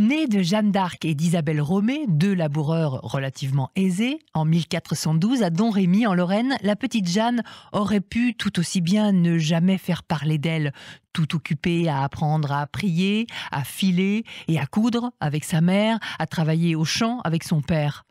Née de Jeanne d'Arc et d'Isabelle Romée, deux laboureurs relativement aisés, en 1412 à Domrémy en Lorraine, la petite Jeanne aurait pu tout aussi bien ne jamais faire parler d'elle, tout occupée à apprendre à prier, à filer et à coudre avec sa mère, à travailler au champ avec son père.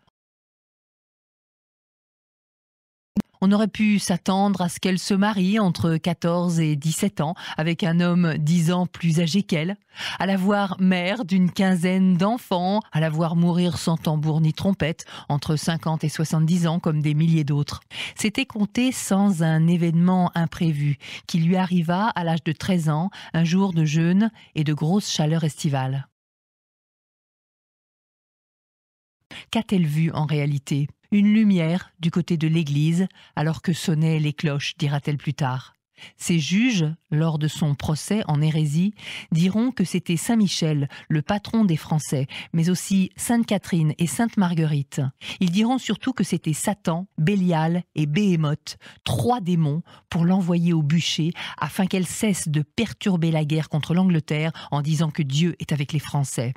On aurait pu s'attendre à ce qu'elle se marie entre 14 et 17 ans avec un homme 10 ans plus âgé qu'elle, à la voir mère d'une quinzaine d'enfants, à la voir mourir sans tambour ni trompette entre 50 et 70 ans comme des milliers d'autres. C'était compté sans un événement imprévu qui lui arriva à l'âge de 13 ans, un jour de jeûne et de grosse chaleur estivale. Qu'a-t-elle vu en réalité ? Une lumière du côté de l'église, alors que sonnaient les cloches, dira-t-elle plus tard. Ses juges, lors de son procès en hérésie, diront que c'était Saint Michel, le patron des Français, mais aussi Sainte Catherine et Sainte Marguerite. Ils diront surtout que c'était Satan, Bélial et Béhémoth, trois démons, pour l'envoyer au bûcher afin qu'elle cesse de perturber la guerre contre l'Angleterre en disant que Dieu est avec les Français.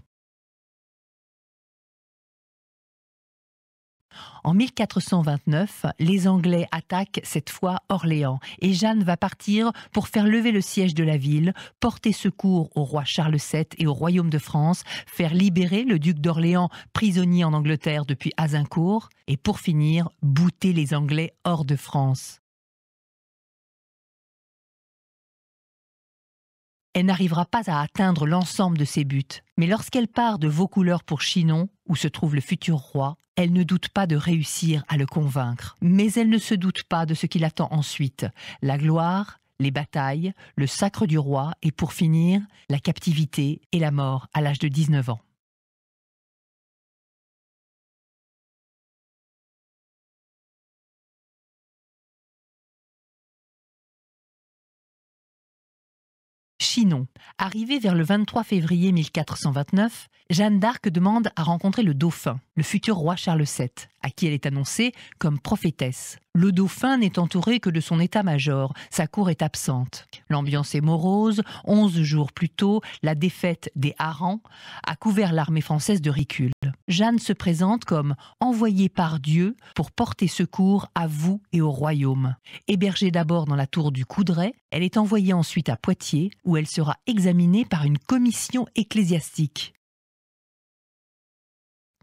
En 1429, les Anglais attaquent cette fois Orléans et Jeanne va partir pour faire lever le siège de la ville, porter secours au roi Charles VII et au royaume de France, faire libérer le duc d'Orléans prisonnier en Angleterre depuis Azincourt et pour finir, bouter les Anglais hors de France. Elle n'arrivera pas à atteindre l'ensemble de ses buts. Mais lorsqu'elle part de Vaucouleurs pour Chinon, où se trouve le futur roi, elle ne doute pas de réussir à le convaincre. Mais elle ne se doute pas de ce qui l'attend ensuite. La gloire, les batailles, le sacre du roi et pour finir, la captivité et la mort à l'âge de 19 ans. Chinon. Arrivée vers le 23 février 1429, Jeanne d'Arc demande à rencontrer le dauphin, le futur roi Charles VII, à qui elle est annoncée comme prophétesse. Le dauphin n'est entouré que de son état-major, sa cour est absente. L'ambiance est morose, 11 jours plus tôt, la défaite des harengs a couvert l'armée française de ridicule. Jeanne se présente comme envoyée par Dieu pour porter secours à vous et au royaume. Hébergée d'abord dans la tour du Coudray, elle est envoyée ensuite à Poitiers, où elle sera examinée par une commission ecclésiastique.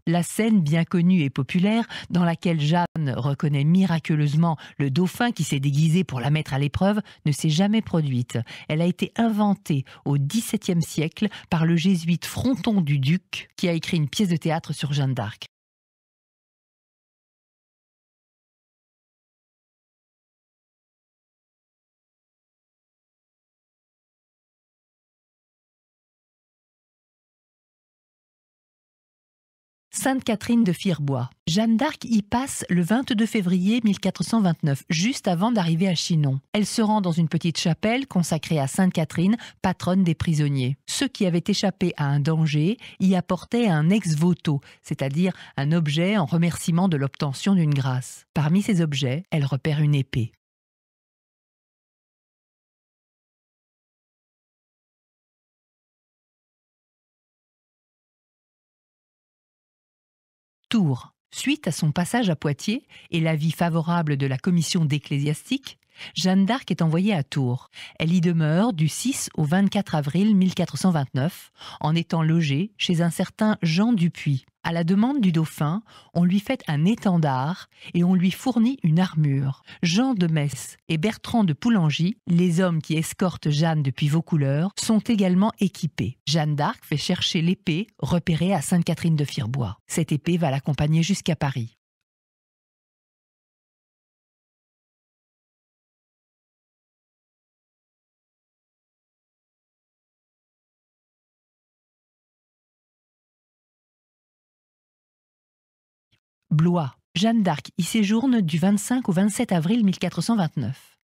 La scène bien connue et populaire, dans laquelle Jeanne reconnaît miraculeusement le dauphin qui s'est déguisé pour la mettre à l'épreuve, ne s'est jamais produite. Elle a été inventée au XVIIe siècle par le jésuite Fronton du Duc, qui a écrit une pièce de théâtre sur Jeanne d'Arc. Sainte Catherine de Firebois. Jeanne d'Arc y passe le 22 février 1429, juste avant d'arriver à Chinon. Elle se rend dans une petite chapelle consacrée à Sainte Catherine, patronne des prisonniers. Ceux qui avaient échappé à un danger y apportaient un ex-voto, c'est-à-dire un objet en remerciement de l'obtention d'une grâce. Parmi ces objets, elle repère une épée. Tours. Suite à son passage à Poitiers et l'avis favorable de la commission d'ecclésiastique, Jeanne d'Arc est envoyée à Tours. Elle y demeure du 6 au 24 avril 1429, en étant logée chez un certain Jean Dupuis. À la demande du dauphin, on lui fait un étendard et on lui fournit une armure. Jean de Metz et Bertrand de Poulengy, les hommes qui escortent Jeanne depuis Vaucouleurs, sont également équipés. Jeanne d'Arc fait chercher l'épée repérée à Sainte-Catherine de Firebois. Cette épée va l'accompagner jusqu'à Paris. Blois. Jeanne d'Arc y séjourne du 25 au 27 avril 1429.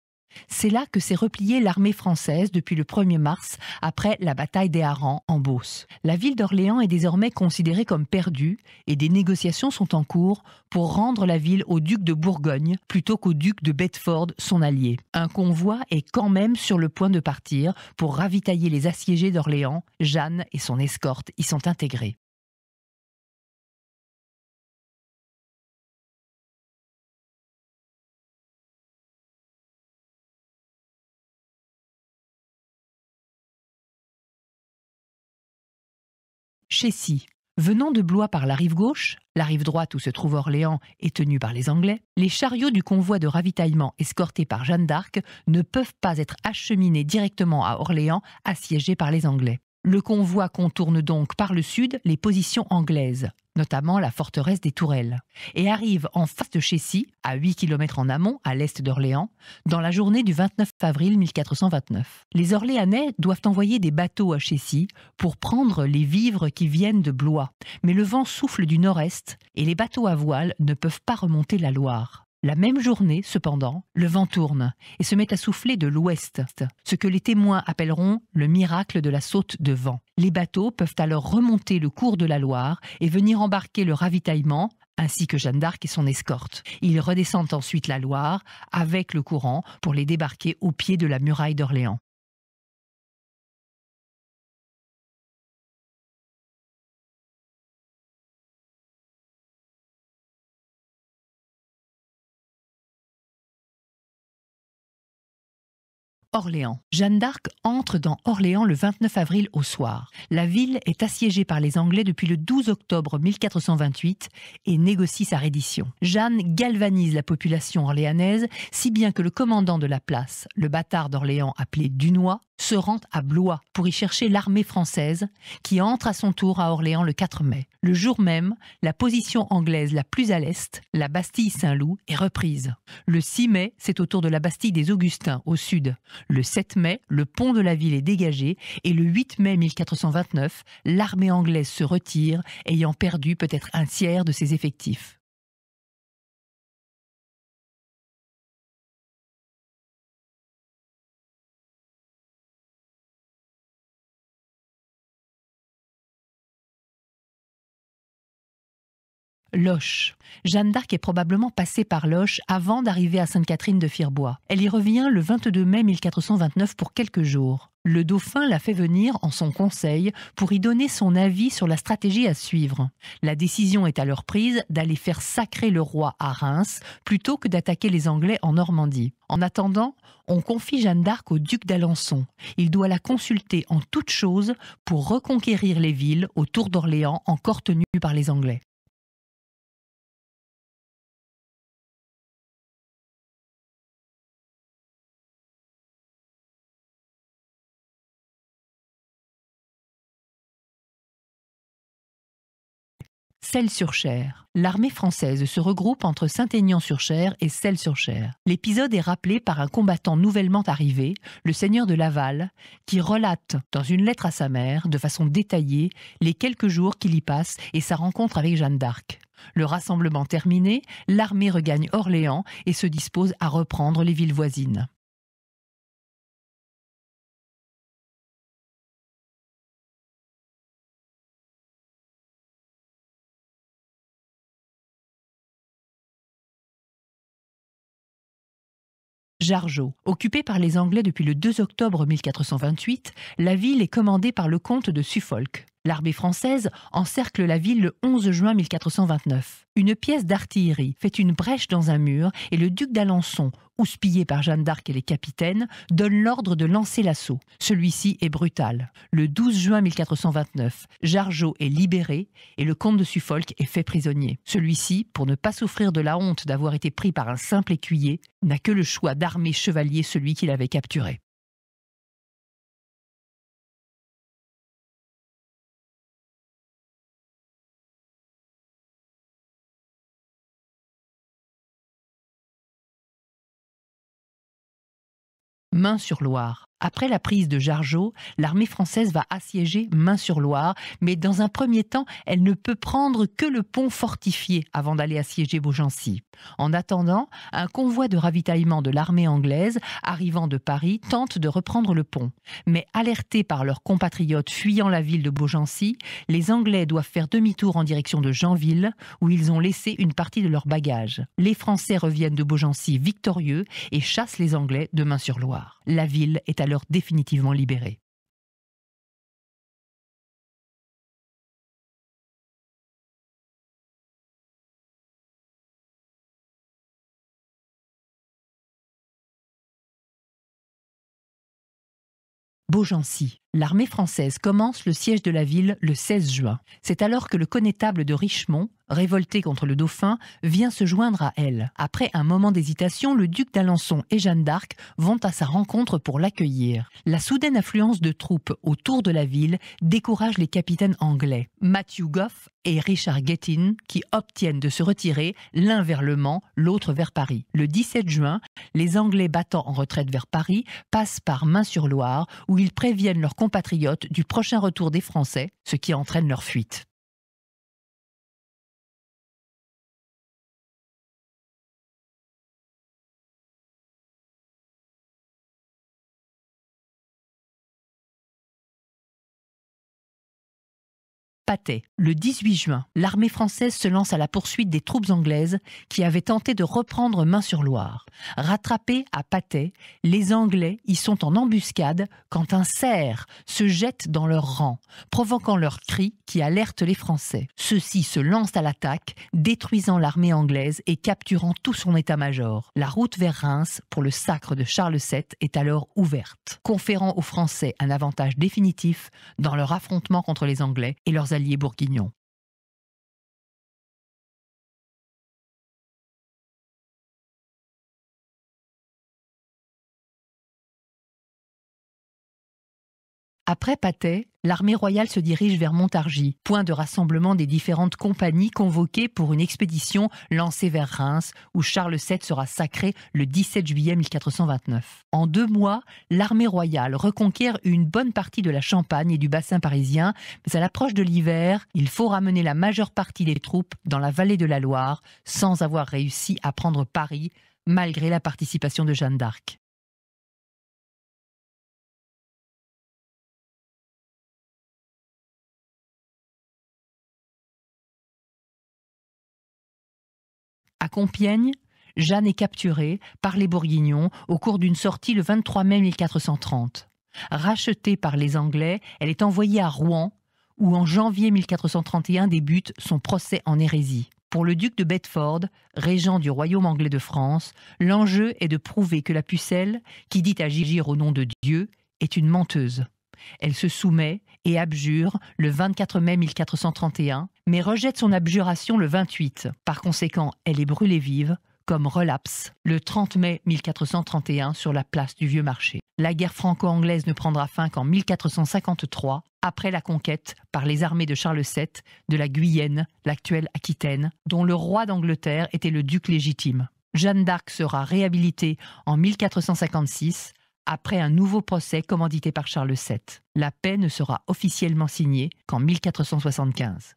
C'est là que s'est repliée l'armée française depuis le 1er mars, après la bataille des Harengs en Beauce. La ville d'Orléans est désormais considérée comme perdue et des négociations sont en cours pour rendre la ville au duc de Bourgogne plutôt qu'au duc de Bedford, son allié. Un convoi est quand même sur le point de partir pour ravitailler les assiégés d'Orléans. Jeanne et son escorte y sont intégrés. Chécy. Venant de Blois par la rive gauche, la rive droite où se trouve Orléans est tenue par les Anglais, les chariots du convoi de ravitaillement escortés par Jeanne d'Arc ne peuvent pas être acheminés directement à Orléans, assiégé par les Anglais. Le convoi contourne donc par le sud les positions anglaises, notamment la forteresse des Tourelles, et arrive en face de Chécy, à 8 km en amont, à l'est d'Orléans, dans la journée du 29 avril 1429. Les Orléanais doivent envoyer des bateaux à Chécy pour prendre les vivres qui viennent de Blois, mais le vent souffle du nord-est et les bateaux à voile ne peuvent pas remonter la Loire. La même journée, cependant, le vent tourne et se met à souffler de l'ouest, ce que les témoins appelleront le miracle de la saute de vent. Les bateaux peuvent alors remonter le cours de la Loire et venir embarquer le ravitaillement, ainsi que Jeanne d'Arc et son escorte. Ils redescendent ensuite la Loire avec le courant pour les débarquer au pied de la muraille d'Orléans. Orléans. Jeanne d'Arc entre dans Orléans le 29 avril au soir. La ville est assiégée par les Anglais depuis le 12 octobre 1428 et négocie sa reddition. Jeanne galvanise la population orléanaise, si bien que le commandant de la place, le bâtard d'Orléans appelé Dunois, se rend à Blois pour y chercher l'armée française qui entre à son tour à Orléans le 4 mai. Le jour même, la position anglaise la plus à l'est, la Bastille Saint-Loup, est reprise. Le 6 mai, c'est au tour de la Bastille des Augustins, au sud. Le 7 mai, le pont de la ville est dégagé et le 8 mai 1429, l'armée anglaise se retire, ayant perdu peut-être un tiers de ses effectifs. Loches. Jeanne d'Arc est probablement passée par Loches avant d'arriver à Sainte-Catherine de Firbois. Elle y revient le 22 mai 1429 pour quelques jours. Le dauphin l'a fait venir en son conseil pour y donner son avis sur la stratégie à suivre. La décision est alors prise d'aller faire sacrer le roi à Reims plutôt que d'attaquer les Anglais en Normandie. En attendant, on confie Jeanne d'Arc au duc d'Alençon. Il doit la consulter en toutes choses pour reconquérir les villes autour d'Orléans encore tenues par les Anglais. Celles-sur-Cher. L'armée française se regroupe entre Saint-Aignan-sur-Cher et Celles-sur-Cher. L'épisode est rappelé par un combattant nouvellement arrivé, le seigneur de Laval, qui relate dans une lettre à sa mère, de façon détaillée, les quelques jours qu'il y passe et sa rencontre avec Jeanne d'Arc. Le rassemblement terminé, l'armée regagne Orléans et se dispose à reprendre les villes voisines. Jargeau. Occupée par les Anglais depuis le 2 octobre 1428, la ville est commandée par le comte de Suffolk. L'armée française encercle la ville le 11 juin 1429. Une pièce d'artillerie fait une brèche dans un mur et le duc d'Alençon, houspillé par Jeanne d'Arc et les capitaines, donne l'ordre de lancer l'assaut. Celui-ci est brutal. Le 12 juin 1429, Jargeau est libéré et le comte de Suffolk est fait prisonnier. Celui-ci, pour ne pas souffrir de la honte d'avoir été pris par un simple écuyer, n'a que le choix d'armer chevalier celui qu'il avait capturé. Main-sur-Loire. Après la prise de Jargeau, l'armée française va assiéger Main-sur-Loire, mais dans un premier temps, elle ne peut prendre que le pont fortifié avant d'aller assiéger Beaugency. En attendant, un convoi de ravitaillement de l'armée anglaise, arrivant de Paris, tente de reprendre le pont. Mais alertés par leurs compatriotes fuyant la ville de Beaugency, les Anglais doivent faire demi-tour en direction de Janville, où ils ont laissé une partie de leurs bagages. Les Français reviennent de Beaugency victorieux et chassent les Anglais de Main-sur-Loire. La ville est alors définitivement libérée. Beaugency. L'armée française commence le siège de la ville le 16 juin. C'est alors que le connétable de Richemont, révolté contre le dauphin, vient se joindre à elle. Après un moment d'hésitation, le duc d'Alençon et Jeanne d'Arc vont à sa rencontre pour l'accueillir. La soudaine affluence de troupes autour de la ville décourage les capitaines anglais, Matthew Goff et Richard Gethin, qui obtiennent de se retirer, l'un vers Le Mans, l'autre vers Paris. Le 17 juin, les Anglais battant en retraite vers Paris passent par Main-sur-Loire, où ils préviennent leurs compatriotes du prochain retour des Français, ce qui entraîne leur fuite. Patay. Le 18 juin, l'armée française se lance à la poursuite des troupes anglaises qui avaient tenté de reprendre Main-sur-Loire. Rattrapés à Patay, les Anglais y sont en embuscade quand un cerf se jette dans leurs rangs, provoquant leurs cris qui alertent les Français. Ceux-ci se lancent à l'attaque, détruisant l'armée anglaise et capturant tout son état-major. La route vers Reims pour le sacre de Charles VII est alors ouverte, conférant aux Français un avantage définitif dans leur affrontement contre les Anglais et leurs alliés bourguignons. Après Patay, l'armée royale se dirige vers Montargis, point de rassemblement des différentes compagnies convoquées pour une expédition lancée vers Reims, où Charles VII sera sacré le 17 juillet 1429. En 2 mois, l'armée royale reconquiert une bonne partie de la Champagne et du bassin parisien, mais à l'approche de l'hiver, il faut ramener la majeure partie des troupes dans la vallée de la Loire, sans avoir réussi à prendre Paris, malgré la participation de Jeanne d'Arc. À Compiègne, Jeanne est capturée par les Bourguignons au cours d'une sortie le 23 mai 1430. Rachetée par les Anglais, elle est envoyée à Rouen, où en janvier 1431 débute son procès en hérésie. Pour le duc de Bedford, régent du royaume anglais de France, l'enjeu est de prouver que la pucelle, qui dit agir au nom de Dieu, est une menteuse. Elle se soumet et abjure le 24 mai 1431, mais rejette son abjuration le 28. Par conséquent, elle est brûlée vive, comme relapse, le 30 mai 1431 sur la place du Vieux Marché. La guerre franco-anglaise ne prendra fin qu'en 1453, après la conquête par les armées de Charles VII de la Guyenne, l'actuelle Aquitaine, dont le roi d'Angleterre était le duc légitime. Jeanne d'Arc sera réhabilitée en 1456, après un nouveau procès commandité par Charles VII. La paix ne sera officiellement signée qu'en 1475.